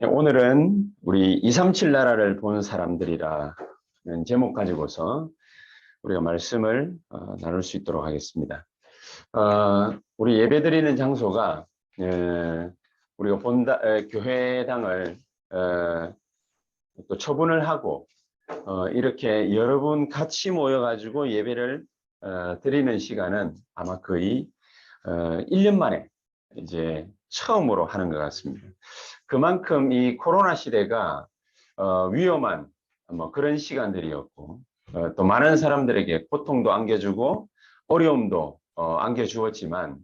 오늘은 우리 237 나라를 본 사람들이라는 제목 가지고서 우리가 말씀을 나눌 수 있도록 하겠습니다. 우리 예배드리는 장소가 우리가 교회당을 또 처분을 하고 이렇게 여러분 같이 모여가지고 예배를 드리는 시간은 아마 거의 1년 만에 이제 처음으로 하는 것 같습니다. 그만큼 이 코로나 시대가 위험한 그런 시간들이었고 또 많은 사람들에게 고통도 안겨주고 어려움도 안겨주었지만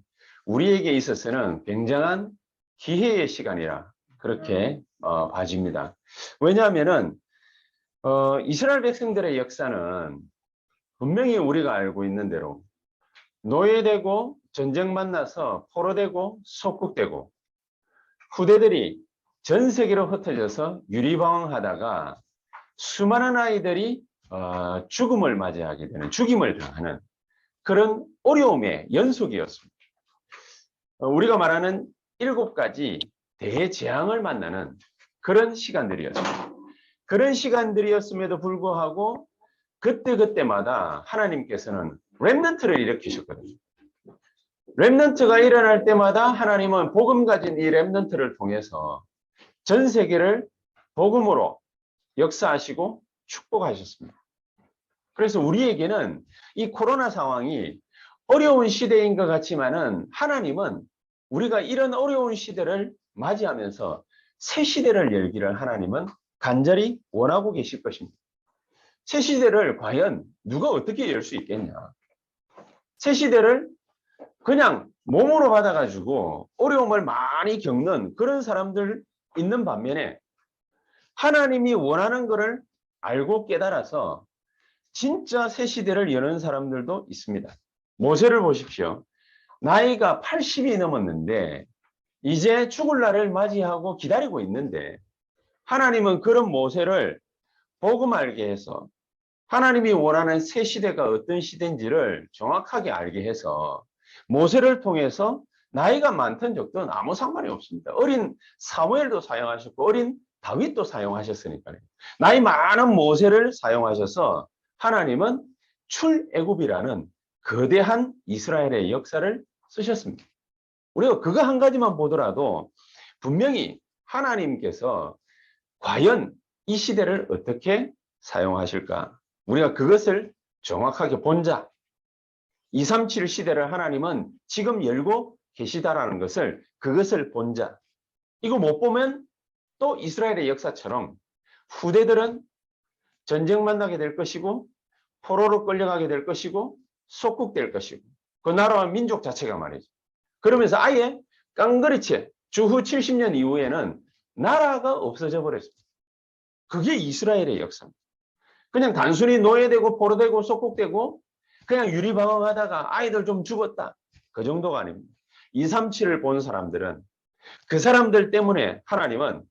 우리에게 있어서는 굉장한 기회의 시간이라 그렇게 봐집니다. 왜냐하면은 이스라엘 백성들의 역사는 분명히 우리가 알고 있는 대로 노예되고 전쟁 만나서 포로되고 속국되고 후대들이 전 세계로 흩어져서 유리방황하다가 수많은 아이들이 죽음을 맞이하게 되는, 죽임을 당하는 그런 어려움의 연속이었습니다. 우리가 말하는 7가지 대재앙을 만나는 그런 시간들이었습니다. 그런 시간들이었음에도 불구하고 그때마다 하나님께서는 렘넌트를 일으키셨거든요. 렘넌트가 일어날 때마다 하나님은 복음 가진 이 렘넌트를 통해서 전 세계를 복음으로 역사하시고 축복하셨습니다. 그래서 우리에게는 이 코로나 상황이 어려운 시대인 것 같지만은 하나님은 우리가 이런 어려운 시대를 맞이하면서 새 시대를 열기를 하나님은 간절히 원하고 계실 것입니다. 새 시대를 과연 누가 어떻게 열 수 있겠냐? 새 시대를 그냥 몸으로 받아가지고 어려움을 많이 겪는 그런 사람들 있는 반면에 하나님이 원하는 것을 알고 깨달아서 진짜 새 시대를 여는 사람들도 있습니다. 모세를 보십시오. 나이가 80이 넘었는데 이제 죽을 날을 맞이하고 기다리고 있는데 하나님은 그런 모세를 복음 알게 해서 하나님이 원하는 새 시대가 어떤 시대인지를 정확하게 알게 해서 모세를 통해서 나이가 많던 적도 아무 상관이 없습니다. 어린 사무엘도 사용하셨고 어린 다윗도 사용하셨으니까요. 나이 많은 모세를 사용하셔서 하나님은 출애굽이라는 거대한 이스라엘의 역사를 쓰셨습니다. 우리가 그거 한 가지만 보더라도 분명히 하나님께서 과연 이 시대를 어떻게 사용하실까? 우리가 그것을 정확하게 본자, 237 시대를 하나님은 지금 열고 계시다라는 것을, 그것을 본자. 이거 못 보면 또 이스라엘의 역사처럼 후대들은 전쟁 만나게 될 것이고 포로로 끌려가게 될 것이고 속국될 것이고 그 나라와 민족 자체가 말이죠. 그러면서 아예 깡그리째 주후 70년 이후에는 나라가 없어져 버렸습니다. 그게 이스라엘의 역사입니다. 그냥 단순히 노예되고 포로되고 속국되고 그냥 유리방황하다가 아이들 좀 죽었다. 그 정도가 아닙니다. 237을 본 사람들은 그 사람들 때문에 하나님은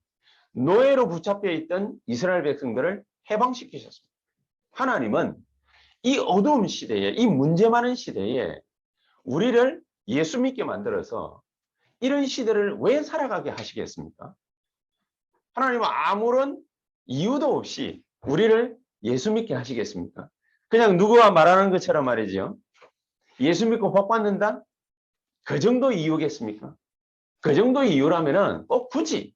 노예로 붙잡혀 있던 이스라엘 백성들을 해방시키셨습니다. 하나님은 이 어두운 시대에, 이 문제 많은 시대에 우리를 예수 믿게 만들어서 이런 시대를 왜 살아가게 하시겠습니까? 하나님은 아무런 이유도 없이 우리를 예수 믿게 하시겠습니까? 그냥 누구와 말하는 것처럼 말이죠. 예수 믿고 복 받는다? 그 정도 이유겠습니까? 그 정도 이유라면은 꼭 굳이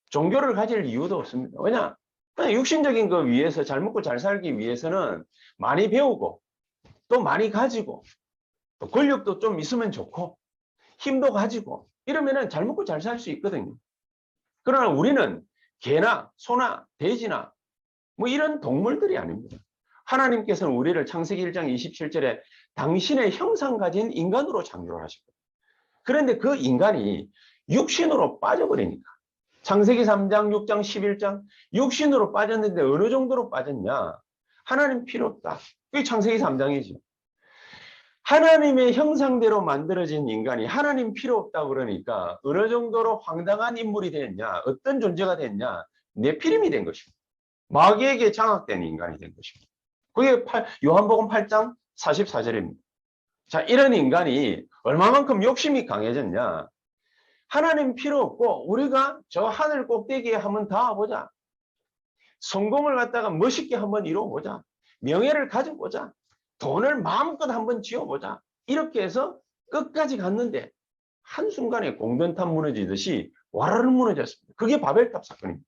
종교를 가질 이유도 없습니다. 왜냐? 그냥 육신적인 거 위해서 잘 먹고 잘 살기 위해서는 많이 배우고 또 많이 가지고 또 권력도 좀 있으면 좋고 힘도 가지고 이러면은 잘 먹고 잘 살 수 있거든요. 그러나 우리는 개나 소나 돼지나 뭐 이런 동물들이 아닙니다. 하나님께서는 우리를 창세기 1장 27절에 당신의 형상 가진 인간으로 창조를 하셨거든요. 그런데 그 인간이 육신으로 빠져버리니까 창세기 3장, 6장, 11장 육신으로 빠졌는데 어느 정도로 빠졌냐? 하나님 필요 없다. 그게 창세기 3장이죠. 하나님의 형상대로 만들어진 인간이 하나님 필요 없다 그러니까 어느 정도로 황당한 인물이 됐냐? 어떤 존재가 됐냐? 네피림이 된 것입니다. 마귀에게 장악된 인간이 된 것입니다. 그게 요한복음 8장 44절입니다. 자, 이런 인간이 얼마만큼 욕심이 강해졌냐? 하나님 필요 없고 우리가 저 하늘 꼭대기에 한번 닿아보자. 성공을 갖다가 멋있게 한번 이루어보자. 명예를 가져보자. 돈을 마음껏 한번 지어보자. 이렇게 해서 끝까지 갔는데 한순간에 공변탑 무너지듯이 와르르 무너졌습니다. 그게 바벨탑 사건입니다.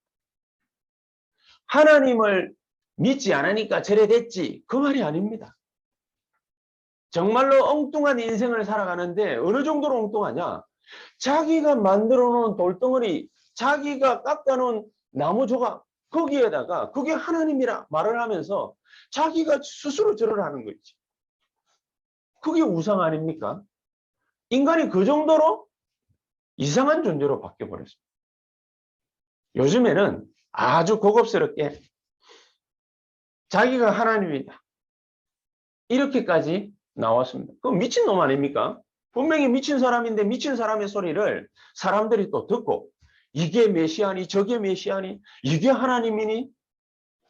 하나님을 믿지 않으니까 저래 됐지. 그 말이 아닙니다. 정말로 엉뚱한 인생을 살아가는데 어느 정도로 엉뚱하냐? 자기가 만들어 놓은 돌덩어리, 자기가 깎아 놓은 나무 조각, 거기에다가 그게 하나님이라 말을 하면서 자기가 스스로 절을 하는 거지. 그게 우상 아닙니까? 인간이 그 정도로 이상한 존재로 바뀌어버렸습니다. 요즘에는 아주 고급스럽게 자기가 하나님이다. 이렇게까지 나왔습니다. 그럼 미친놈 아닙니까? 분명히 미친 사람인데 미친 사람의 소리를 사람들이 또 듣고 이게 메시아니 저게 메시아니 이게 하나님이니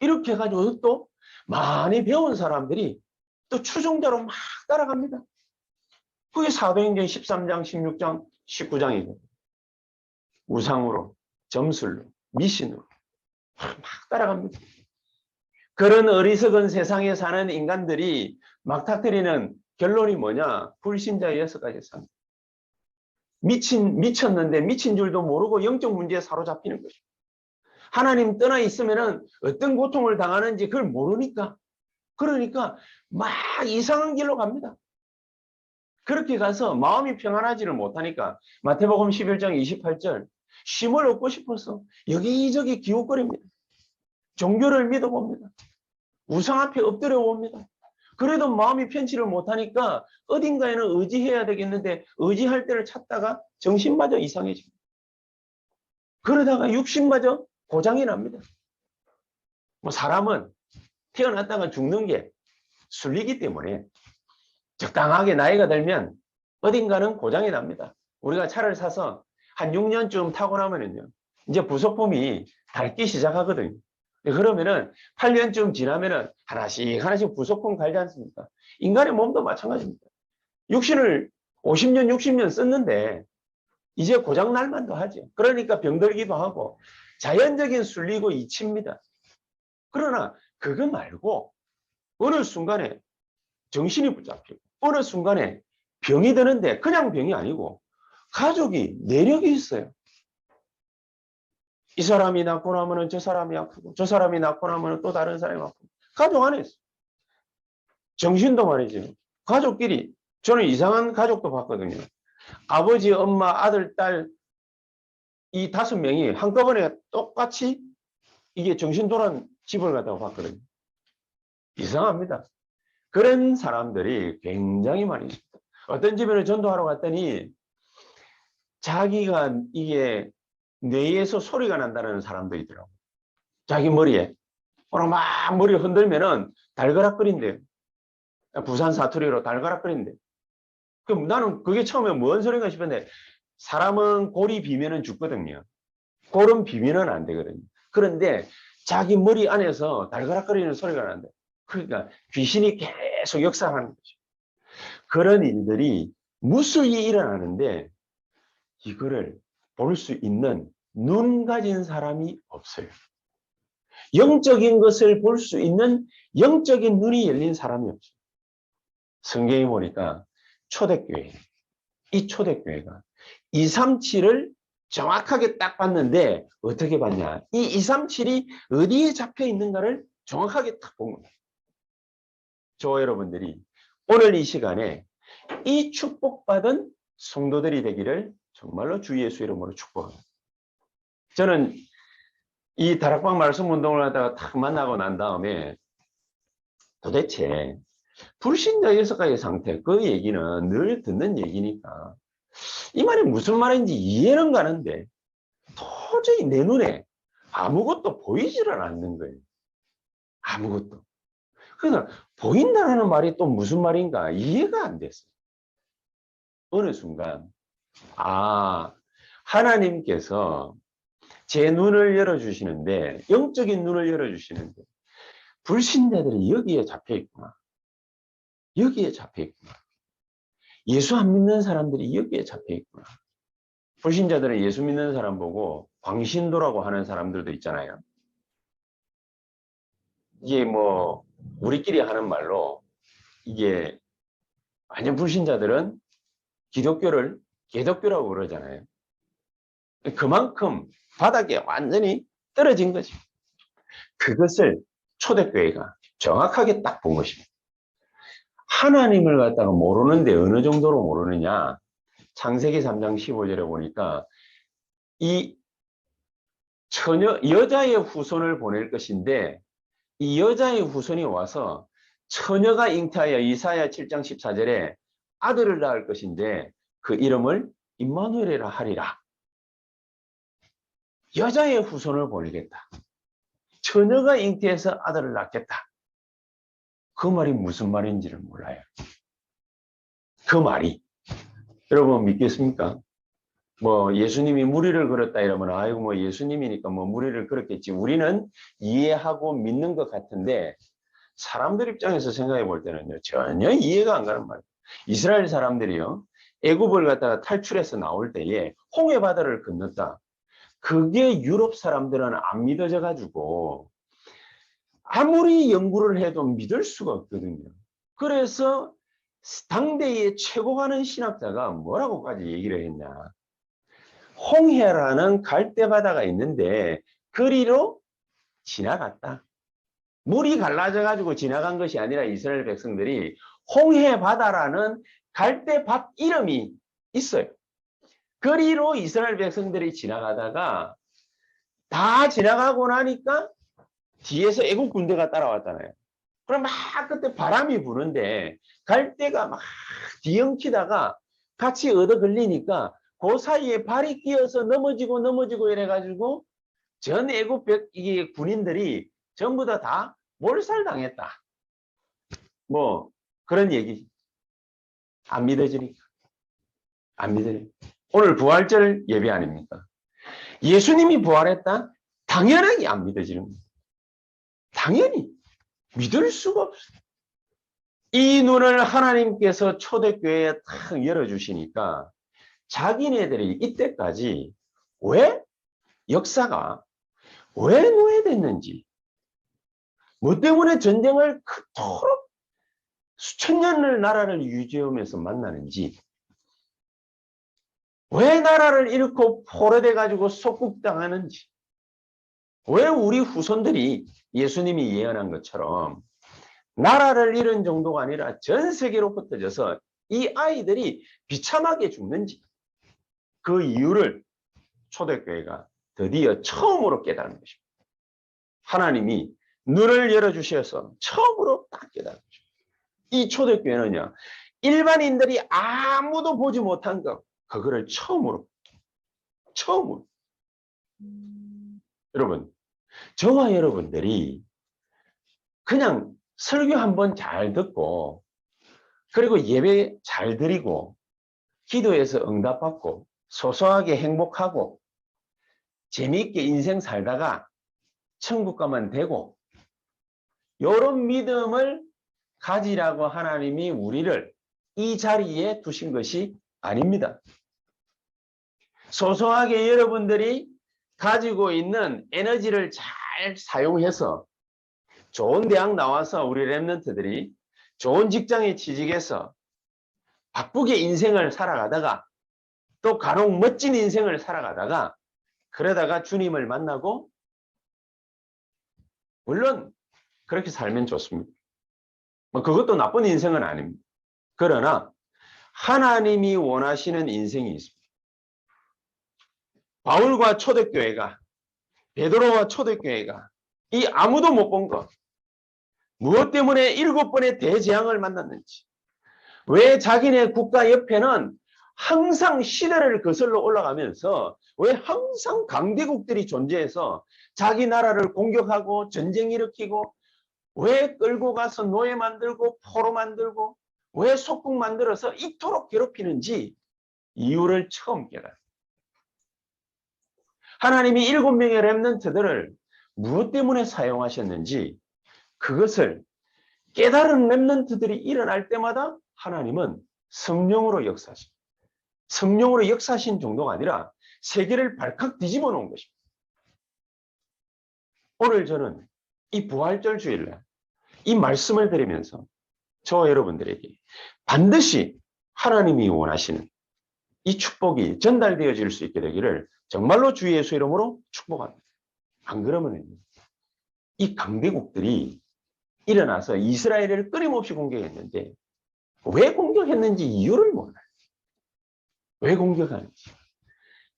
이렇게 해가지고 또 많이 배운 사람들이 또 추종자로 막 따라갑니다. 그게 사도행전 13장, 16장, 19장이고 우상으로, 점술로, 미신으로 막 따라갑니다. 그런 어리석은 세상에 사는 인간들이 막 터뜨리는 결론이 뭐냐? 불신자의 6가지 상. 미쳤는데 미친 줄도 모르고 영적 문제에 사로잡히는 것입니다. 하나님 떠나 있으면은 어떤 고통을 당하는지 그걸 모르니까. 그러니까 막 이상한 길로 갑니다. 그렇게 가서 마음이 평안하지를 못하니까 마태복음 11장 28절 쉼을 얻고 싶어서 여기저기 기웃거립니다. 종교를 믿어봅니다. 우상 앞에 엎드려 봅니다. 그래도 마음이 편치를 못하니까 어딘가에는 의지해야 되겠는데 의지할 때를 찾다가 정신마저 이상해집니다. 그러다가 육신마저 고장이 납니다. 뭐 사람은 태어났다가 죽는 게 순리이기 때문에 적당하게 나이가 들면 어딘가는 고장이 납니다. 우리가 차를 사서 한 6년쯤 타고 나면은요, 이제 부속품이 닳기 시작하거든요. 그러면은 8년쯤 지나면은 하나씩 부속품 갈지 않습니까? 인간의 몸도 마찬가지입니다. 육신을 50년, 60년 썼는데 이제 고장 날 만도 하죠. 그러니까 병들기도 하고 자연적인 순리고 이치입니다. 그러나 그거 말고 어느 순간에 정신이 붙잡히고 어느 순간에 병이 드는데 그냥 병이 아니고 가족이 내력이 있어요. 이 사람이 낳고 나면 저 사람이 아프고 저 사람이 낳고 나면 또 다른 사람이 아프고 가족 안에 있어요. 정신도 말이죠. 가족끼리 저는 이상한 가족도 봤거든요. 아버지, 엄마, 아들, 딸 이 5명이 한꺼번에 똑같이 이게 정신 돌아온 집을 갔다고 봤거든요. 이상합니다. 그런 사람들이 굉장히 많이 있습니다. 어떤 집에는 전도하러 갔더니 자기가 이게 뇌에서 소리가 난다는 사람도 있더라고요. 자기 머리에. 막 머리를 흔들면은 달그락거린대요. 부산 사투리로 달그락거린대. 그럼 나는 그게 처음에 뭔 소리인가 싶었는데 사람은 골이 비면은 죽거든요. 골은 비면은 안 되거든요. 그런데 자기 머리 안에서 달그락거리는 소리가 난대. 그러니까 귀신이 계속 역사하는 거죠. 그런 일들이 무수히 일어나는데 이거를 볼 수 있는 눈 가진 사람이 없어요. 영적인 것을 볼 수 있는 영적인 눈이 열린 사람이 없어요. 성경에 보니까 초대교회, 이 초대교회가 237을 정확하게 딱 봤는데 어떻게 봤냐? 이 237이 어디에 잡혀 있는가를 정확하게 딱 본 겁니다. 저 여러분들이 오늘 이 시간에 이 축복받은 성도들이 되기를 정말로 주 예수 이름으로 축복합니다. 저는 이 다락방 말씀 운동을 하다가 딱 만나고 난 다음에 도대체 불신자 6가지 상태, 그 얘기는 늘 듣는 얘기니까 이 말이 무슨 말인지 이해는 가는데 도저히 내 눈에 아무것도 보이지를 않는 거예요. 아무것도. 그래서 보인다는 말이 또 무슨 말인가 이해가 안 됐어요. 어느 순간 하나님께서 제 눈을 열어주시는데 영적인 눈을 열어주시는데 불신자들이 여기에 잡혀있구나. 여기에 잡혀있구나. 예수 안 믿는 사람들이 여기에 잡혀있구나. 불신자들은 예수 믿는 사람 보고 광신도라고 하는 사람들도 있잖아요. 이게 뭐 우리끼리 하는 말로 이게 완전 불신자들은 기독교를 개독교라고 그러잖아요. 그만큼 바닥에 완전히 떨어진 거지. 그것을 초대교회가 정확하게 딱 본 것입니다. 하나님을 갖다가 모르는데 어느 정도로 모르느냐. 창세기 3장 15절에 보니까 이 여자의 후손을 보낼 것인데 이 여자의 후손이 와서 처녀가 잉태하여 이사야 7장 14절에 아들을 낳을 것인데 그 이름을 임마누엘이라 하리라. 여자의 후손을 보내겠다. 처녀가 잉태해서 아들을 낳겠다. 그 말이 무슨 말인지를 몰라요. 그 말이 여러분 믿겠습니까? 뭐 예수님이 무리를 걸었다 이러면 아이고 뭐 예수님이니까 뭐 무리를 걸었겠지. 우리는 이해하고 믿는 것 같은데 사람들 입장에서 생각해 볼 때는요 전혀 이해가 안 가는 말이에요. 이스라엘 사람들이요 애굽을 갖다가 탈출해서 나올 때에 홍해 바다를 건넜다. 그게 유럽 사람들은 안 믿어져 가지고 아무리 연구를 해도 믿을 수가 없거든요. 그래서 당대의 최고 가는 신학자가 뭐라고까지 얘기를 했냐. 홍해라는 갈대바다가 있는데 그리로 지나갔다. 물이 갈라져 가지고 지나간 것이 아니라 이스라엘 백성들이 홍해바다라는 갈대밭 이름이 있어요. 그리로 이스라엘 백성들이 지나가다가 다 지나가고 나니까 뒤에서 애국 군대가 따라왔잖아요. 그럼 막 그때 바람이 부는데 갈대가 막 뒤엉키다가 같이 얻어 걸리니까 그 사이에 발이 끼어서 넘어지고 이래가지고 전 애국 군인들이 전부 다 몰살당했다. 뭐 그런 얘기. 안 믿어지니까. 안 믿어요. 오늘 부활절 예배 아닙니까? 예수님이 부활했다? 당연하게 안 믿어지는 거예요. 당연히 믿을 수가 없어요. 이 눈을 하나님께서 초대교회에 탁 열어주시니까 자기네들이 이때까지 왜 역사가 왜 노예됐는지, 뭐 때문에 전쟁을 그토록 수천 년을 나라를 유지하면서 만나는지, 왜 나라를 잃고 포로돼 가지고 속국당하는지, 왜 우리 후손들이 예수님이 예언한 것처럼 나라를 잃은 정도가 아니라 전 세계로 흩어져서 이 아이들이 비참하게 죽는지, 그 이유를 초대교회가 드디어 처음으로 깨달은 것입니다. 하나님이 눈을 열어주셔서 처음으로 딱 깨달은 것입니다. 이 초대교회는요, 일반인들이 아무도 보지 못한 것, 그거를 처음으로. 여러분, 저와 여러분들이 그냥 설교 한번 잘 듣고, 그리고 예배 잘 드리고, 기도해서 응답받고, 소소하게 행복하고, 재미있게 인생 살다가 천국 가면 되고, 이런 믿음을 가지라고 하나님이 우리를 이 자리에 두신 것이 아닙니다. 소소하게 여러분들이 가지고 있는 에너지를 잘 사용해서 좋은 대학 나와서 우리 랩런트들이 좋은 직장에 취직해서 바쁘게 인생을 살아가다가 또 간혹 멋진 인생을 살아가다가 그러다가 주님을 만나고, 물론 그렇게 살면 좋습니다. 뭐 그것도 나쁜 인생은 아닙니다. 그러나 하나님이 원하시는 인생이 있습니다. 바울과 초대교회가, 베드로와 초대교회가 이 아무도 못 본 것, 무엇 때문에 7번의 대재앙을 만났는지, 왜 자기네 국가 옆에는 항상 시대를 거슬러 올라가면서 왜 항상 강대국들이 존재해서 자기 나라를 공격하고 전쟁 일으키고, 왜 끌고 가서 노예 만들고 포로 만들고, 왜 속국 만들어서 이토록 괴롭히는지 이유를 처음 깨달아요. 하나님이 7명의 렘넌트들을 무엇 때문에 사용하셨는지, 그것을 깨달은 렘넌트들이 일어날 때마다 하나님은 성령으로 역사하십니다. 성령으로 역사하신 정도가 아니라 세계를 발칵 뒤집어 놓은 것입니다. 오늘 저는 이 부활절 주일날 이 말씀을 드리면서 저와 여러분들에게 반드시 하나님이 원하시는 이 축복이 전달되어질 수 있게 되기를 정말로 주 예수 이름으로 축복합니다. 안 그러면 이 강대국들이 일어나서 이스라엘을 끊임없이 공격했는데 왜 공격했는지 이유를 몰라요. 왜 공격하는지.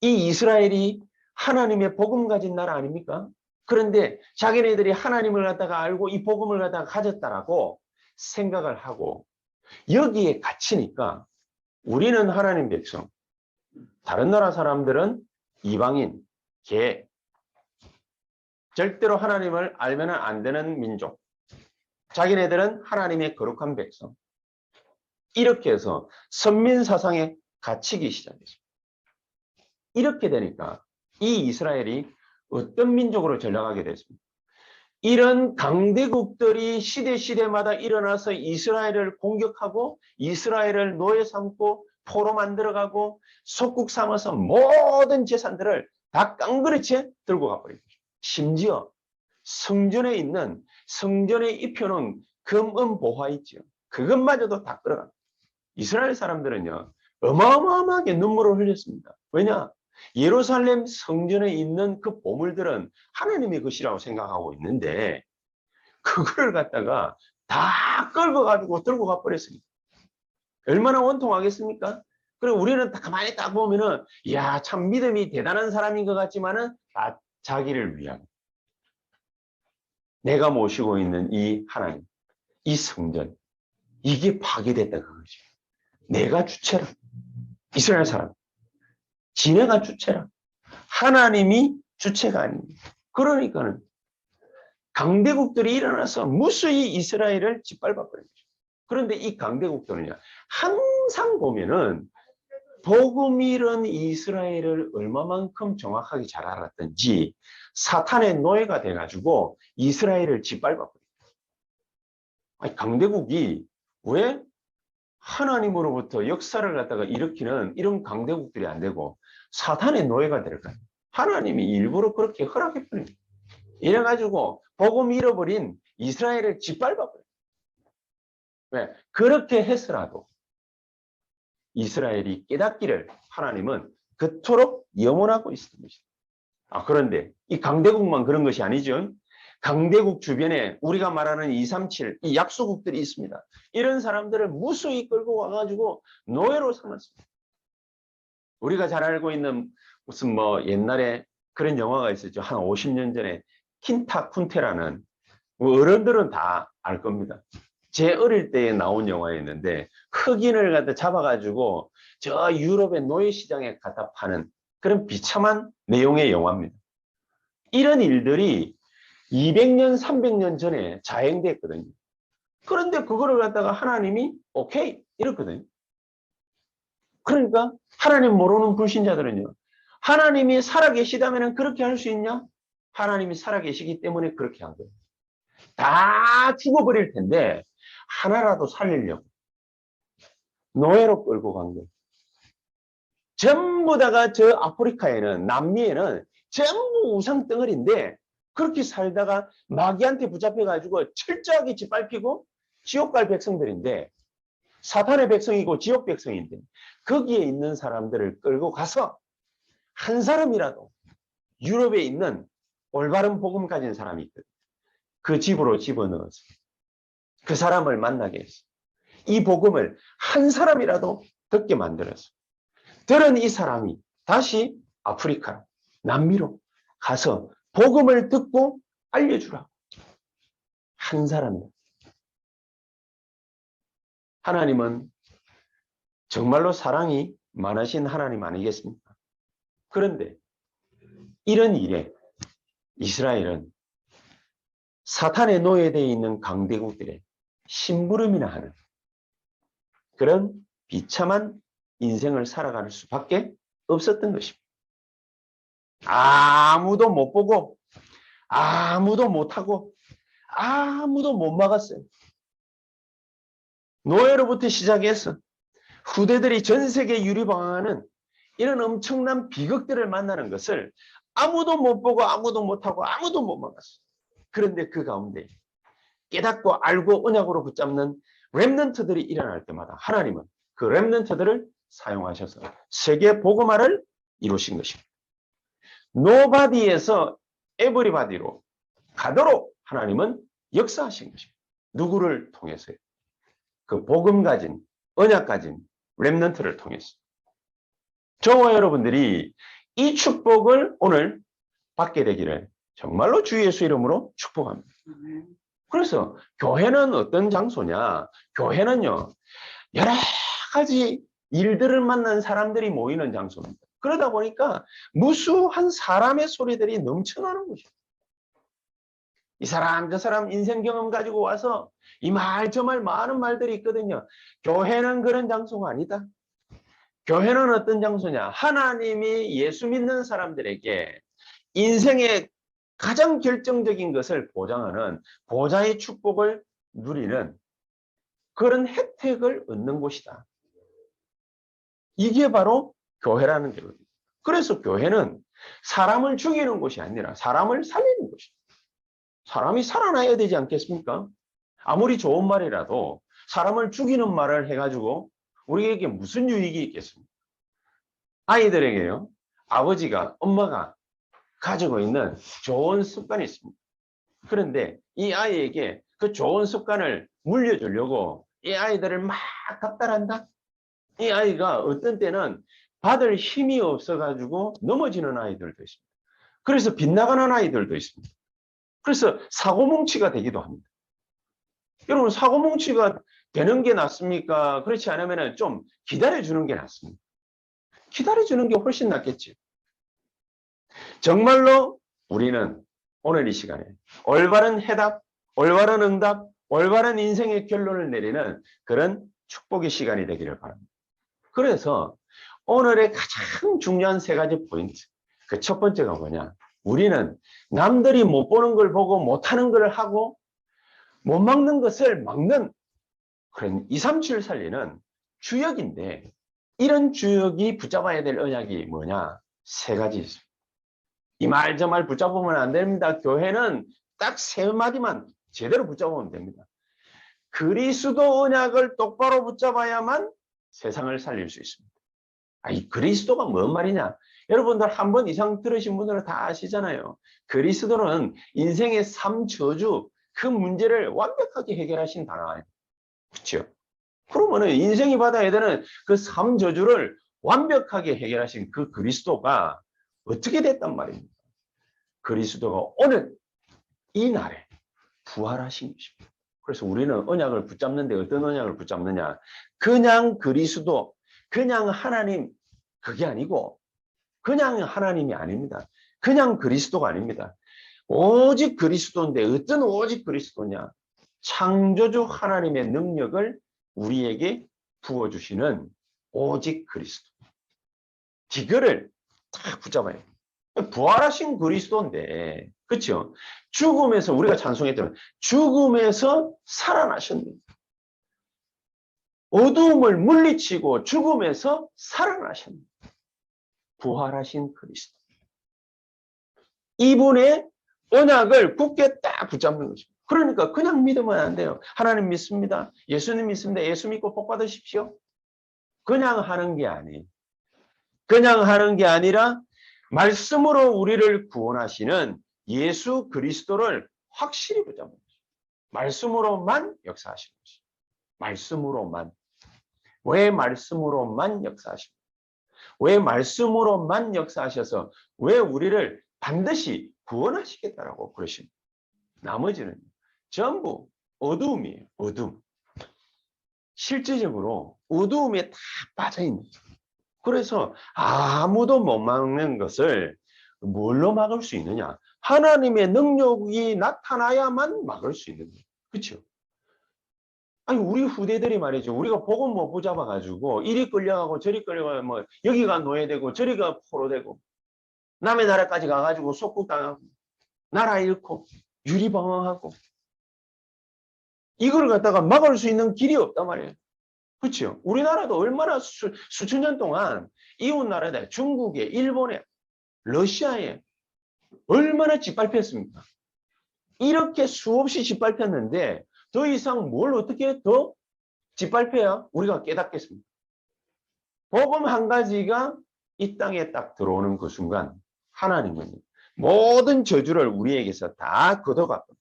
이 이스라엘이 하나님의 복음 가진 나라 아닙니까? 그런데 자기네들이 하나님을 갖다가 알고 이 복음을 갖다가 가졌다라고 생각을 하고 여기에 갇히니까 우리는 하나님 백성, 다른 나라 사람들은 이방인, 개, 절대로 하나님을 알면 안 되는 민족, 자기네들은 하나님의 거룩한 백성, 이렇게 해서 선민 사상에 갇히기 시작했습니다. 이렇게 되니까 이 이스라엘이 어떤 민족으로 전락하게 됐습니까? 이런 강대국들이 시대마다 일어나서 이스라엘을 공격하고 이스라엘을 노예 삼고 포로 만들어가고 속국 삼아서 모든 재산들을 다 깡그리째 들고 가버린 거죠. 심지어 성전에 있는 성전에 입혀놓은 금은 보화 있죠. 그것마저도 다 끌어갑니다. 이스라엘 사람들은요 어마어마하게 눈물을 흘렸습니다. 왜냐? 예루살렘 성전에 있는 그 보물들은 하나님의 것이라고 생각하고 있는데 그걸 갖다가 다 끌고 가지고 들고 가버렸습니다. 얼마나 원통하겠습니까? 그리고 우리는 가만히 딱 보면은 이야 참 믿음이 대단한 사람인 것 같지만은 자기를 위한 내가 모시고 있는 이 하나님, 이 성전 이게 파괴됐다 그거죠. 내가 주체라. 이스라엘 사람. 지네가 주체라. 하나님이 주체가 아닙니다. 그러니까는 강대국들이 일어나서 무수히 이스라엘을 짓밟아버린 거죠. 그런데 이 강대국들은요, 항상 보면은 복음이 이런 이스라엘을 얼마만큼 정확하게 잘 알았던지 사탄의 노예가 돼가지고 이스라엘을 짓밟아버린 거예요. 강대국이 왜 하나님으로부터 역사를 갖다가 일으키는 이런 강대국들이 안 되고 사탄의 노예가 될까요? 하나님이 일부러 그렇게 허락해버린 거예요. 이래가지고 복음 잃어버린 이스라엘을 짓밟아버려요. 왜? 그렇게 해서라도 이스라엘이 깨닫기를 하나님은 그토록 염원하고 있었던 것입니다. 그런데 이 강대국만 그런 것이 아니죠. 강대국 주변에 우리가 말하는 237, 이 약소국들이 있습니다. 이런 사람들을 무수히 끌고 와가지고 노예로 삼았습니다. 우리가 잘 알고 있는 무슨 옛날에 그런 영화가 있었죠. 한 50년 전에 킨타쿤테라는 어른들은 다 알 겁니다. 제 어릴 때에 나온 영화였는데 흑인을 갖다 잡아가지고 저 유럽의 노예시장에 갖다 파는 그런 비참한 내용의 영화입니다. 이런 일들이 200년, 300년 전에 자행됐거든요. 그런데 그거를 갖다가 하나님이 오케이 이랬거든요. 그러니까 하나님 모르는 불신자들은요. 하나님이 살아계시다면 그렇게 할 수 있냐? 하나님이 살아계시기 때문에 그렇게 한 거예요. 다 죽어버릴 텐데 하나라도 살리려고 노예로 끌고 간 거예요. 전부 다가 저 아프리카에는 남미에는 전부 우상 덩어리인데 그렇게 살다가 마귀한테 붙잡혀가지고 철저하게 짓밟히고 지옥 갈 백성들인데 사탄의 백성이고 지옥 백성인데 거기에 있는 사람들을 끌고 가서 한 사람이라도 유럽에 있는 올바른 복음 가진 사람이 있거든요. 그 집으로 집어넣어서 그 사람을 만나게 했어. 이 복음을 한 사람이라도 듣게 만들었어. 들은 이 사람이 다시 아프리카, 남미로 가서 복음을 듣고 알려주라. 한 사람이야. 하나님은 정말로 사랑이 많으신 하나님 아니겠습니까? 그런데 이런 일에 이스라엘은 사탄의 노예되어 있는 강대국들의 심부름이나 하는 그런 비참한 인생을 살아갈 수밖에 없었던 것입니다. 아무도 못 보고 아무도 못하고 아무도 못 막았어요. 노예로부터 시작해서 후대들이 전 세계 유리방황하는 이런 엄청난 비극들을 만나는 것을 아무도 못 보고 아무도 못하고 아무도 못 막았어. 그런데 그 가운데 깨닫고 알고 언약으로 붙잡는 렘넌트들이 일어날 때마다 하나님은 그 렘넌트들을 사용하셔서 세계 복음화를 이루신 것입니다. 노바디에서 에브리바디로 가도록 하나님은 역사하신 것입니다. 누구를 통해서요? 그 복음 가진, 언약 가진 렘넌트를 통해서. 저와 여러분들이 이 축복을 오늘 받게 되기를 정말로 주 예수 이름으로 축복합니다. 그래서 교회는 어떤 장소냐? 교회는요, 여러 가지 일들을 만난 사람들이 모이는 장소입니다. 그러다 보니까 무수한 사람의 소리들이 넘쳐나는 것이죠. 이 사람 저 사람 인생 경험 가지고 와서 이 말 저 말 많은 말들이 있거든요. 교회는 그런 장소가 아니다. 교회는 어떤 장소냐? 하나님이 예수 믿는 사람들에게 인생의 가장 결정적인 것을 보장하는 보좌의 축복을 누리는 그런 혜택을 얻는 곳이다. 이게 바로 교회라는 거거든요. 그래서 교회는 사람을 죽이는 곳이 아니라 사람을 살리는 곳이다. 사람이 살아나야 되지 않겠습니까? 아무리 좋은 말이라도 사람을 죽이는 말을 해가지고 우리에게 무슨 유익이 있겠습니까? 아이들에게요, 아버지가, 엄마가 가지고 있는 좋은 습관이 있습니다. 그런데 이 아이에게 그 좋은 습관을 물려주려고 이 아이들을 막 답달한다? 이 아이가 어떤 때는 받을 힘이 없어가지고 넘어지는 아이들도 있습니다. 그래서 빗나가는 아이들도 있습니다. 그래서 사고뭉치가 되기도 합니다. 여러분, 사고뭉치가 되는 게 낫습니까? 그렇지 않으면 좀 기다려주는 게 낫습니다. 기다려주는 게 훨씬 낫겠죠. 정말로 우리는 오늘 이 시간에 올바른 해답, 올바른 응답, 올바른 인생의 결론을 내리는 그런 축복의 시간이 되기를 바랍니다. 그래서 오늘의 가장 중요한 세 가지 포인트, 그 첫 번째가 뭐냐? 우리는 남들이 못 보는 걸 보고 못하는 걸 하고 못 막는 것을 막는 그런 237 살리는 주역인데, 이런 주역이 붙잡아야 될 언약이 뭐냐? 세 가지 있습니다. 이 말 저 말 붙잡으면 안 됩니다. 교회는 딱 세 마디만 제대로 붙잡으면 됩니다. 그리스도 언약을 똑바로 붙잡아야만 세상을 살릴 수 있습니다. 이 그리스도가 뭔 말이냐? 여러분들 한 번 이상 들으신 분들은 다 아시잖아요. 그리스도는 인생의 삶 저주, 그 문제를 완벽하게 해결하신 단어예요. 그렇죠? 그러면 인생이 받아야 되는 그 삶 저주를 완벽하게 해결하신 그 그리스도가 어떻게 됐단 말입니까? 그리스도가 오늘 이 날에 부활하신 것입니다. 그래서 우리는 언약을 붙잡는데 어떤 언약을 붙잡느냐? 그냥 그리스도, 그냥 하나님, 그게 아니고 그냥 하나님이 아닙니다. 그냥 그리스도가 아닙니다. 오직 그리스도인데 어떤 오직 그리스도냐? 창조주 하나님의 능력을 우리에게 부어주시는 오직 그리스도. 이거를 딱 붙잡아야 돼요. 부활하신 그리스도인데, 그렇죠? 죽음에서, 우리가 찬송했던 죽음에서 살아나셨네요. 어두움을 물리치고 죽음에서 살아나셨네요. 부활하신 그리스도. 이분의 언약을 굳게 딱 붙잡는 것입니다. 그러니까 그냥 믿으면 안 돼요. 하나님 믿습니다. 예수님 믿습니다. 예수 믿고 복 받으십시오. 그냥 하는 게 아니에요. 그냥 하는 게 아니라 말씀으로 우리를 구원하시는 예수 그리스도를 확실히 붙잡는 것입니다. 말씀으로만 역사하시는 것입니다. 말씀으로만. 왜 말씀으로만 역사하십니까? 왜 말씀으로만 역사하셔서 왜 우리를 반드시 구원하시겠다라고 그러십니다. 나머지는 전부 어두움이에요. 어두움. 실질적으로 어두움에 다 빠져있는 거예요. 그래서 아무도 못 막는 것을 뭘로 막을 수 있느냐? 하나님의 능력이 나타나야만 막을 수 있는 거예요. 그렇죠? 아니, 우리 후대들이 말이죠. 우리가 복음 못 붙잡아가지고 이리 끌려가고 저리 끌려가고 뭐 여기가 노예되고 저리가 포로되고 남의 나라까지 가가지고 속국당하고 나라 잃고 유리방황하고 이걸 갖다가 막을 수 있는 길이 없단 말이에요. 그렇죠? 우리나라도 얼마나 수천 년 동안 이웃 나라에 중국에, 일본에, 러시아에 얼마나 짓밟혔습니까? 이렇게 수없이 짓밟혔는데 더 이상 뭘 어떻게 더 짓밟혀야 우리가 깨닫겠습니까? 복음 한 가지가 이 땅에 딱 들어오는 그 순간 하나님은 모든 저주를 우리에게서 다 걷어갔거든요.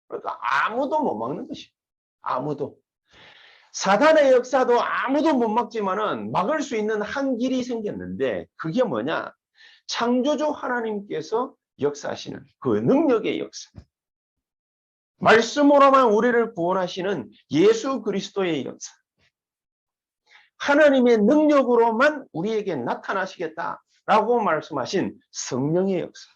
그러니까 아무도 못 막는 것이에요. 아무도. 사단의 역사도 아무도 못 막지만은 막을 수 있는 한 길이 생겼는데 그게 뭐냐? 창조주 하나님께서 역사하시는 그 능력의 역사. 말씀으로만 우리를 구원하시는 예수 그리스도의 역사. 하나님의 능력으로만 우리에게 나타나시겠다라고 말씀하신 성령의 역사.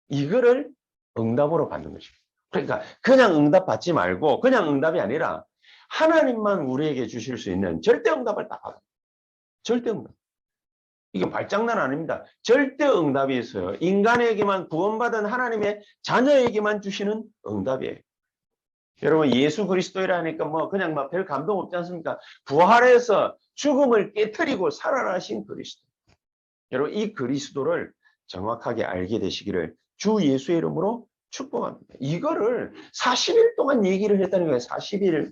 이거를 응답으로 받는 것입니다. 그러니까 그냥 응답 받지 말고 그냥 응답이 아니라 하나님만 우리에게 주실 수 있는 절대 응답을 딱 받아요. 절대 응답. 이게 말장난 아닙니다. 절대 응답이 있어요. 인간에게만 구원받은 하나님의 자녀에게만 주시는 응답이에요. 여러분 예수 그리스도이라니까 뭐 그냥 막 별 감동 없지 않습니까? 부활해서 죽음을 깨트리고 살아나신 그리스도. 여러분 이 그리스도를 정확하게 알게 되시기를 주 예수의 이름으로 축복합니다. 이거를 40일 동안 얘기를 했다는 거예요. 40일.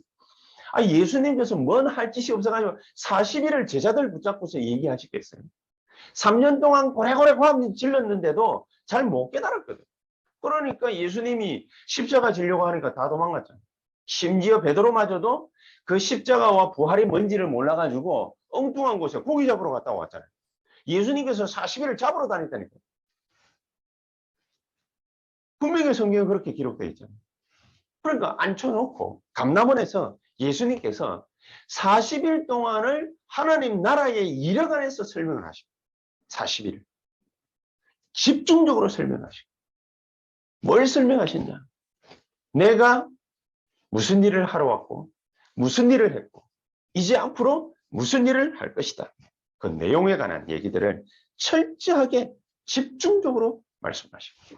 예수님께서 뭔 할 짓이 없어가지고 40일을 제자들 붙잡고서 얘기하시겠어요? 3년 동안 고래고래 고함 질렀는데도 잘 못 깨달았거든. 그러니까 예수님이 십자가 지려고 하니까 다 도망갔잖아요. 심지어 베드로마저도 그 십자가와 부활이 뭔지를 몰라가지고 엉뚱한 곳에 고기 잡으러 갔다 왔잖아요. 예수님께서 40일을 잡으러 다녔다니까요. 분명히 성경에 그렇게 기록되어 있잖아요. 그러니까 앉혀놓고 감람원에서 예수님께서 40일 동안을 하나님 나라의 일에 관해서 설명을 하시고 40일 집중적으로 설명하시고 뭘 설명하시냐? 내가 무슨 일을 하러 왔고 무슨 일을 했고 이제 앞으로 무슨 일을 할 것이다. 그 내용에 관한 얘기들을 철저하게 집중적으로 말씀하시고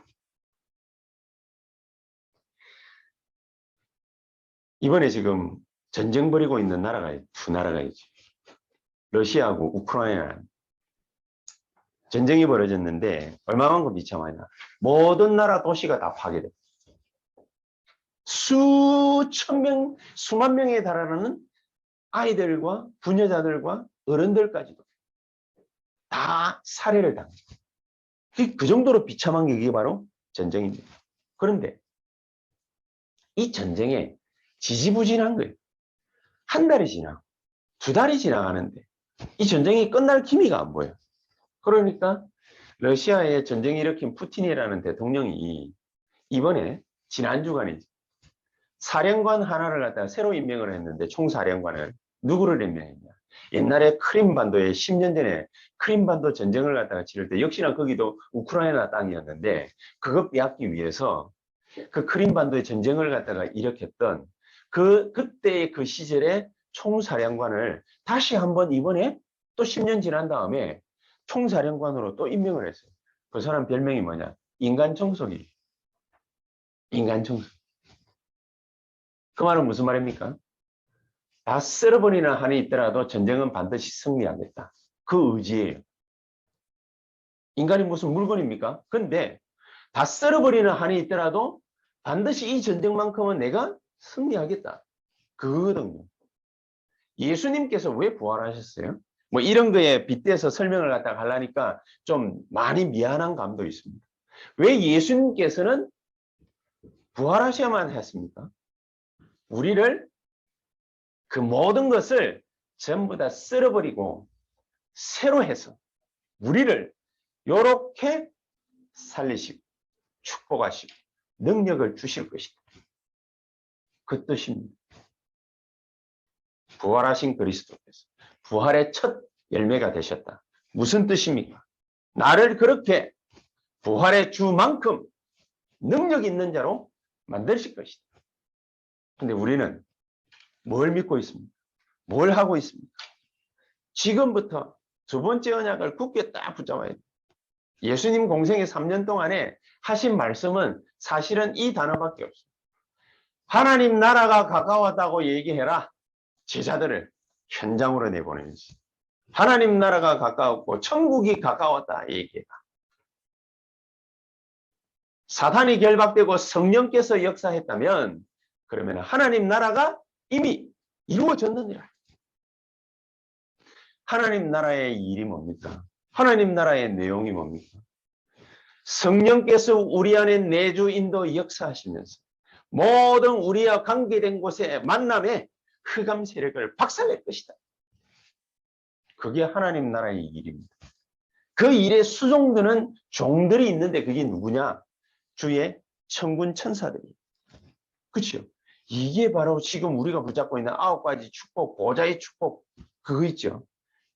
이번에 지금 전쟁 벌이고 있는 나라가 두 나라가 있죠. 러시아하고 우크라이나 전쟁이 벌어졌는데 얼마만큼 비참하냐. 모든 나라 도시가 다 파괴됐어요. 수천 명, 수만 명에 달하는 아이들과 부녀자들과 어른들까지도 다 살해를 당했어요. 그 정도로 비참한 게 이게 바로 전쟁입니다. 그런데 이 전쟁에 지지부진한 거예요. 한 달이 지나고 두 달이 지나가는데 이 전쟁이 끝날 기미가 안 보여요. 그러니까 러시아에 전쟁을 일으킨 푸틴이라는 대통령이 이번에 지난 주간에 사령관 하나를 갖다가 새로 임명을 했는데 총사령관을 누구를 임명했냐. 옛날에 크림반도에 10년 전에 크림반도 전쟁을 갖다가 치를 때 역시나 거기도 우크라이나 땅이었는데 그것 빼앗기 위해서 그 크림반도의 전쟁을 갖다가 일으켰던 그때의 그 시절에 총사령관을 다시 한번 이번에 또 10년 지난 다음에 총사령관으로 또 임명을 했어요. 그 사람 별명이 뭐냐? 인간청소기. 인간청소기. 그 말은 무슨 말입니까? 다 쓸어버리는 한이 있더라도 전쟁은 반드시 승리하겠다. 그 의지예요. 인간이 무슨 물건입니까? 근데 다 쓸어버리는 한이 있더라도 반드시 이 전쟁만큼은 내가 승리하겠다. 그거거든요. 예수님께서 왜 부활하셨어요? 뭐 이런 거에 빗대서 설명을 갖다가 하려니까 좀 많이 미안한 감도 있습니다. 왜 예수님께서는 부활하셔야만 했습니까? 우리를 그 모든 것을 전부 다 쓸어버리고 새로 해서 우리를 이렇게 살리시고 축복하시고 능력을 주실 것이다. 그 뜻입니다. 부활하신 그리스도께서 부활의 첫 열매가 되셨다. 무슨 뜻입니까? 나를 그렇게 부활의 주만큼 능력 있는 자로 만드실 것이다. 근데 우리는 뭘 믿고 있습니까? 뭘 하고 있습니까? 지금부터 두 번째 언약을 굳게 딱 붙잡아야 돼요. 예수님 공생의 3년 동안에 하신 말씀은 사실은 이 단어밖에 없어요. 하나님 나라가 가까웠다고 얘기해라. 제자들을 현장으로 내보내지. 하나님 나라가 가까웠고 천국이 가까웠다 이 얘기가. 사탄이 결박되고 성령께서 역사했다면 그러면 하나님 나라가 이미 이루어졌느니라. 하나님 나라의 일이 뭡니까? 하나님 나라의 내용이 뭡니까? 성령께서 우리 안에 내주 인도 역사하시면서 모든 우리와 관계된 곳에 만남에 흑암 세력을 박살낼 것이다. 그게 하나님 나라의 일입니다. 그 일에 수종드는 종들이 있는데 그게 누구냐? 주의 천군 천사들이. 그렇죠? 이게 바로 지금 우리가 붙잡고 있는 9가지 축복, 보좌의 축복 그거 있죠?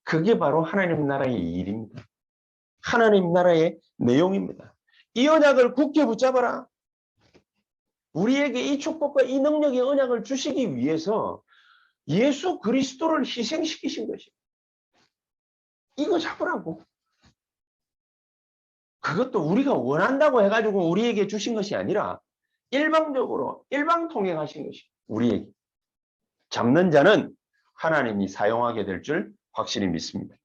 그게 바로 하나님 나라의 일입니다. 하나님 나라의 내용입니다. 이 언약을 굳게 붙잡아라. 우리에게 이 축복과 이 능력의 언약을 주시기 위해서 예수 그리스도를 희생시키신 것이에요. 이거 잡으라고. 그것도 우리가 원한다고 해가지고 우리에게 주신 것이 아니라 일방적으로 일방통행하신 것이에요. 우리에게. 잡는 자는 하나님이 사용하게 될 줄 확실히 믿습니다.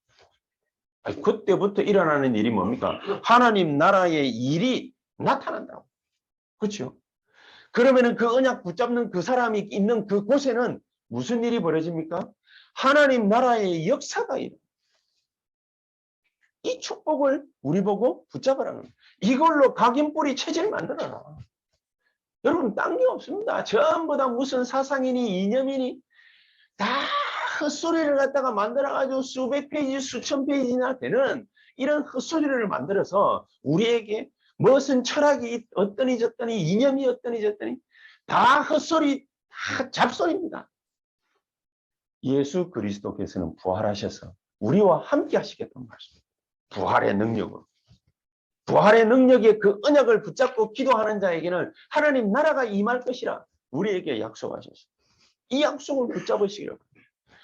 그때부터 일어나는 일이 뭡니까? 하나님 나라의 일이 나타난다고. 그렇죠? 그러면은 그 언약 붙잡는 그 사람이 있는 그 곳에는 무슨 일이 벌어집니까? 하나님 나라의 역사가 일어나. 이 축복을 우리 보고 붙잡으라는 거예요. 이걸로 각인뿌리 체질 만들어라. 여러분 딴 게 없습니다. 전부 다 무슨 사상이니 이념이니 다 헛소리를 갖다가 만들어가지고 수백 페이지 수천 페이지나 되는 이런 헛소리를 만들어서 우리에게 무슨 철학이 어떠니 저떠니 이념이 어떠니 저떠니 다 헛소리 다 잡소리입니다. 예수 그리스도께서는 부활하셔서 우리와 함께 하시겠다는 말씀입니다. 부활의 능력으로. 부활의 능력의 그 언약을 붙잡고 기도하는 자에게는 하나님 나라가 임할 것이라 우리에게 약속하셨습니다. 이 약속을 붙잡으시기를 바랍니다.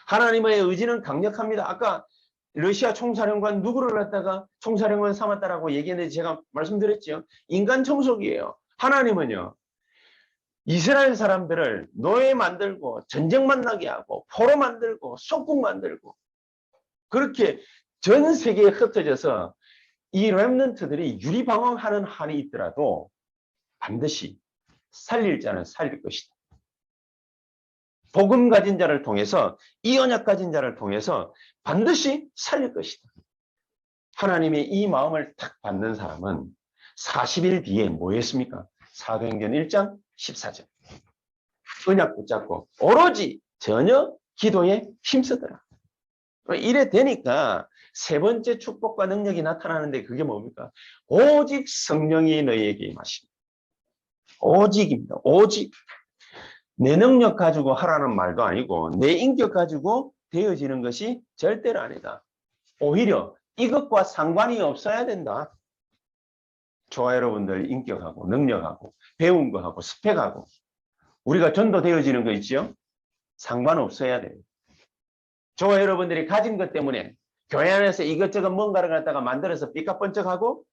하나님의 의지는 강력합니다. 아까 러시아 총사령관 누구를 갖다가 총사령관 삼았다라고 얘기했는데 제가 말씀드렸죠. 인간 청소기예요. 하나님은요. 이스라엘 사람들을 노예 만들고 전쟁 만나게 하고 포로 만들고 속국 만들고 그렇게 전 세계에 흩어져서 이 렘넌트들이 유리방황하는 한이 있더라도 반드시 살릴 자는 살릴 것이다. 복음 가진 자를 통해서 이 언약 가진 자를 통해서 반드시 살릴 것이다. 하나님의 이 마음을 딱 받는 사람은 40일 뒤에 뭐 했습니까? 사도행전 1장 14절. 언약 붙잡고 오로지 전혀 기도에 힘쓰더라. 이래 되니까 세 번째 축복과 능력이 나타나는데 그게 뭡니까? 오직 성령이 너희에게 임하십니다. 오직입니다. 오직. 내 능력 가지고 하라는 말도 아니고 내 인격 가지고 되어지는 것이 절대로 아니다. 오히려 이것과 상관이 없어야 된다. 저와 여러분들 인격하고 능력하고 배운 거하고 스펙하고 우리가 전도되어지는 거 있죠? 상관없어야 돼요. 저와 여러분들이 가진 것 때문에 교회 안에서 이것저것 뭔가를 갖다가 만들어서 삐까뻔쩍하고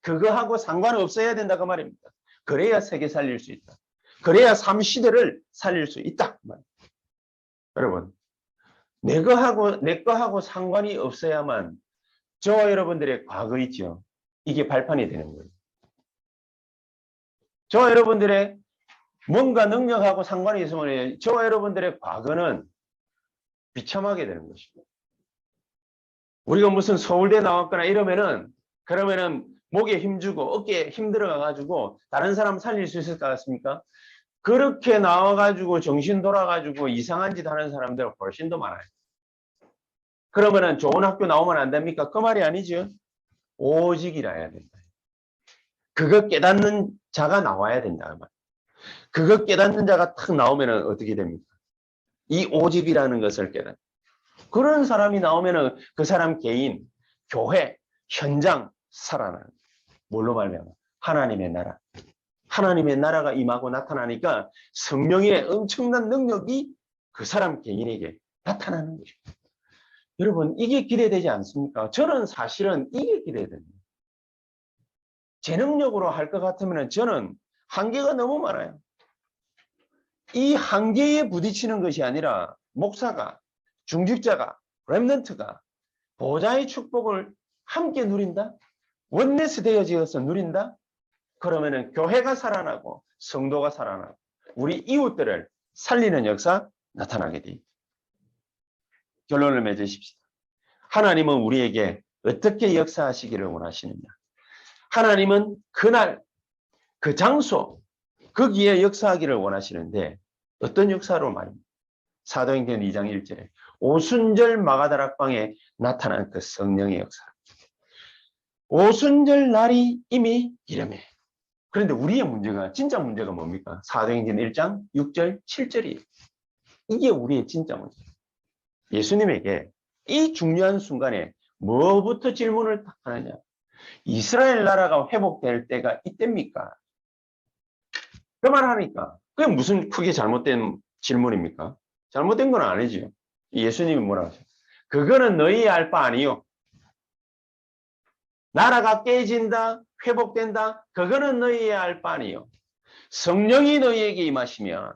그거하고 상관없어야 된다고 말입니다. 그래야 세계 살릴 수 있다. 그래야 삶 시대를 살릴 수 있다. 여러분, 내 거하고 상관이 없어야만 저와 여러분들의 과거 있죠. 이게 발판이 되는 거예요. 저와 여러분들의 뭔가 능력하고 상관이 있으면 저와 여러분들의 과거는 비참하게 되는 것입니다. 우리가 무슨 서울대 나왔거나 그러면은 목에 힘주고 어깨에 힘들어가지고 다른 사람 살릴 수 있을 것 같습니까? 그렇게 나와가지고 정신 돌아가지고 이상한 짓 하는 사람들 훨씬 더 많아요. 그러면은 좋은 학교 나오면 안 됩니까? 그 말이 아니죠. 오직이라 해야 된다. 그거 깨닫는 자가 나와야 된다. 그거 깨닫는 자가 탁 나오면은 어떻게 됩니까? 이 오직이라는 것을 깨닫. 그런 사람이 나오면은 그 사람 개인, 교회, 현장 살아나는. 뭘로 말하면 하나님의 나라. 하나님의 나라가 임하고 나타나니까 성령의 엄청난 능력이 그 사람 개인에게 나타나는 것입니다. 여러분 이게 기대되지 않습니까? 저는 사실은 이게 기대됩니다. 제 능력으로 할 것 같으면 저는 한계가 너무 많아요. 이 한계에 부딪히는 것이 아니라 목사가, 중직자가, 렘넌트가 보좌의 축복을 함께 누린다? 원내스 되어지어서 누린다? 그러면은 교회가 살아나고 성도가 살아나고 우리 이웃들을 살리는 역사 나타나게 돼 있다. 결론을 맺으십시다. 하나님은 우리에게 어떻게 역사하시기를 원하시느냐? 하나님은 그날, 그 장소, 거기에 역사하기를 원하시는데 어떤 역사로 말입니다. 사도행전 2장 1절에 오순절 마가다락방에 나타난 그 성령의 역사. 오순절 날이 이미 이름에. 그런데 우리의 문제가, 진짜 문제가 뭡니까? 사도행전 1장 6절 7절이에요. 이게 우리의 진짜 문제예요. 예수님에게 이 중요한 순간에 뭐부터 질문을 딱 하느냐? 이스라엘 나라가 회복될 때가 이때입니까? 그 말 하니까 그게 무슨 크게 잘못된 질문입니까? 잘못된 건 아니죠. 예수님이 뭐라고 하세요? 그거는 너희 알 바 아니요. 나라가 깨진다, 회복된다, 그거는 너희의 알 바 아니요. 성령이 너희에게 임하시면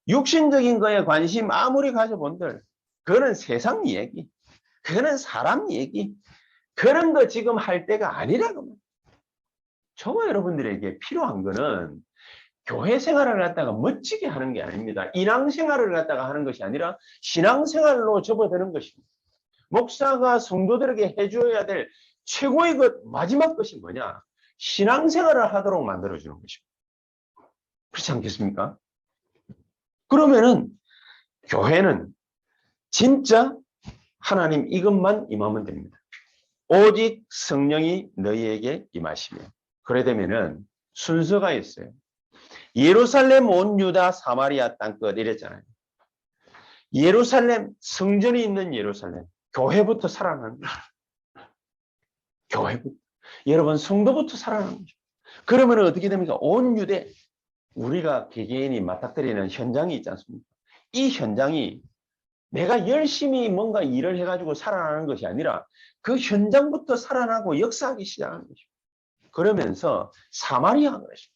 육신적인 거에 관심 아무리 가져본들 그거는 세상 얘기, 그거는 사람 얘기, 그런 거 지금 할 때가 아니라고. 저와 여러분들에게 필요한 거는 교회 생활을 갖다가 멋지게 하는 게 아닙니다. 인앙 생활을 갖다가 하는 것이 아니라 신앙 생활로 접어드는 것입니다. 목사가 성도들에게 해줘야 될 최고의 것, 마지막 것이 뭐냐? 신앙 생활을 하도록 만들어주는 것입니다. 그렇지 않겠습니까? 그러면은 교회는 진짜 하나님 이것만 임하면 됩니다. 오직 성령이 너희에게 임하시면. 그래 되면은 순서가 있어요. 예루살렘 온 유다 사마리아 땅끝 이랬잖아요. 예루살렘, 성전이 있는 예루살렘, 교회부터 살아나는 거죠. 교회부터. 여러분 성도부터 살아나는 거죠. 그러면 어떻게 됩니까? 온 유대, 우리가 개개인이 맞닥뜨리는 현장이 있지 않습니까? 이 현장이 내가 열심히 뭔가 일을 해가지고 살아나는 것이 아니라 그 현장부터 살아나고 역사하기 시작하는 거죠. 그러면서 사마리아가 그랬습니다.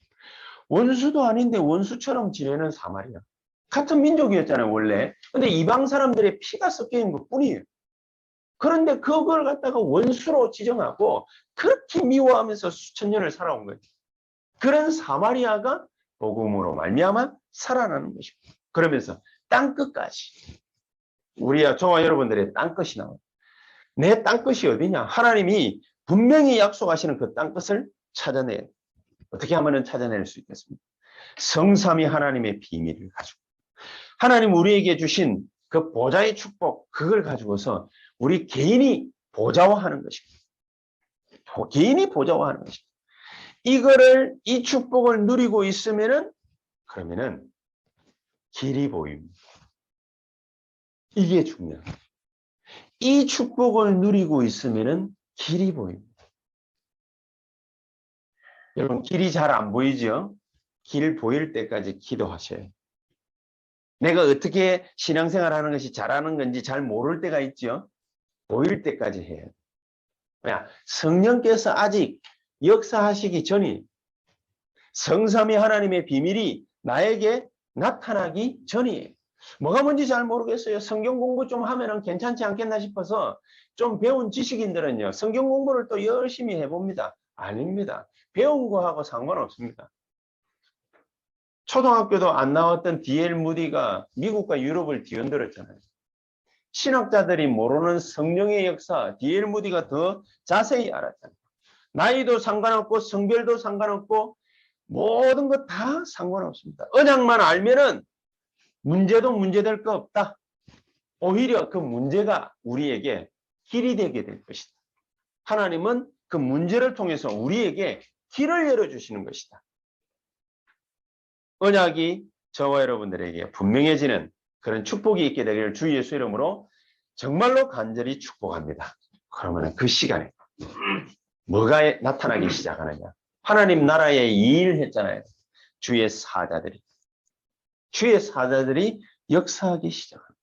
원수도 아닌데 원수처럼 지내는 사마리아. 같은 민족이었잖아요, 원래. 근데 이방 사람들의 피가 섞여 있는 것 뿐이에요. 그런데 그걸 갖다가 원수로 지정하고 그렇게 미워하면서 수천 년을 살아온 거예요. 그런 사마리아가 복음으로 말미암아 살아나는 것입니다. 그러면서 땅끝까지. 우리야, 저와 여러분들의 땅끝이 나와요. 내 땅끝이 어디냐? 하나님이 분명히 약속하시는 그 땅끝을 찾아내요. 어떻게 하면 찾아낼 수 있겠습니까? 성삼위 하나님의 비밀을 가지고. 하나님 우리에게 주신 그 보좌의 축복, 그걸 가지고서 우리 개인이 보좌화하는 것입니다. 개인이 보좌화하는 것입니다. 이거를, 이 축복을 누리고 있으면은, 그러면은 길이 보입니다. 이게 중요해요. 이 축복을 누리고 있으면은 길이 보입니다. 여러분, 길이 잘 안 보이죠? 길 보일 때까지 기도하셔요. 내가 어떻게 신앙생활 하는 것이 잘하는 건지 잘 모를 때가 있죠? 보일 때까지 해요. 성령께서 아직 역사하시기 전이, 성삼위 하나님의 비밀이 나에게 나타나기 전이에요. 뭐가 뭔지 잘 모르겠어요. 성경 공부 좀 하면은 괜찮지 않겠나 싶어서 좀 배운 지식인들은요, 성경 공부를 또 열심히 해봅니다. 아닙니다. 배운 거하고 상관없습니다. 초등학교도 안 나왔던 D.L. 무디가 미국과 유럽을 뒤흔들었잖아요. 신학자들이 모르는 성령의 역사, D.L. 무디가 더 자세히 알았잖아요. 나이도 상관없고 성별도 상관없고 모든 것 다 상관없습니다. 언약만 알면은 문제도 문제될 거 없다. 오히려 그 문제가 우리에게 길이 되게 될 것이다. 하나님은 그 문제를 통해서 우리에게 길을 열어주시는 것이다. 언약이 저와 여러분들에게 분명해지는 그런 축복이 있게 되기를 주 예수 이름으로 정말로 간절히 축복합니다. 그러면 그 시간에 뭐가 나타나기 시작하느냐? 하나님 나라에 이일했잖아요. 주의 사자들이 역사하기 시작합니다.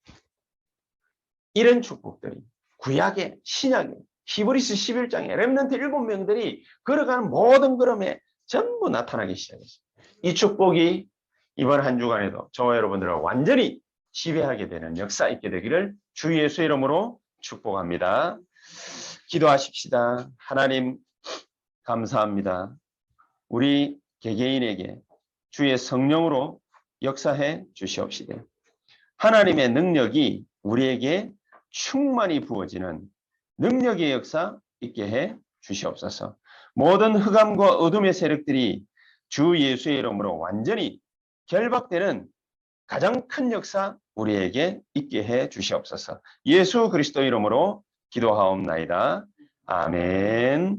이런 축복들이 구약의, 신약의, 히브리서 11장에 렘넌트 7명들이 걸어가는 모든 걸음에 전부 나타나기 시작했어요. 이 축복이 이번 한 주간에도 저와 여러분들을 완전히 지배하게 되는 역사 있게 되기를 주 예수 이름으로 축복합니다. 기도하십시다. 하나님 감사합니다. 우리 개개인에게 주의 성령으로 역사해 주시옵시되 하나님의 능력이 우리에게 충만히 부어지는 능력의 역사 있게 해 주시옵소서. 모든 흑암과 어둠의 세력들이 주 예수의 이름으로 완전히 결박되는 가장 큰 역사 우리에게 있게 해 주시옵소서. 예수 그리스도 이름으로 기도하옵나이다. 아멘.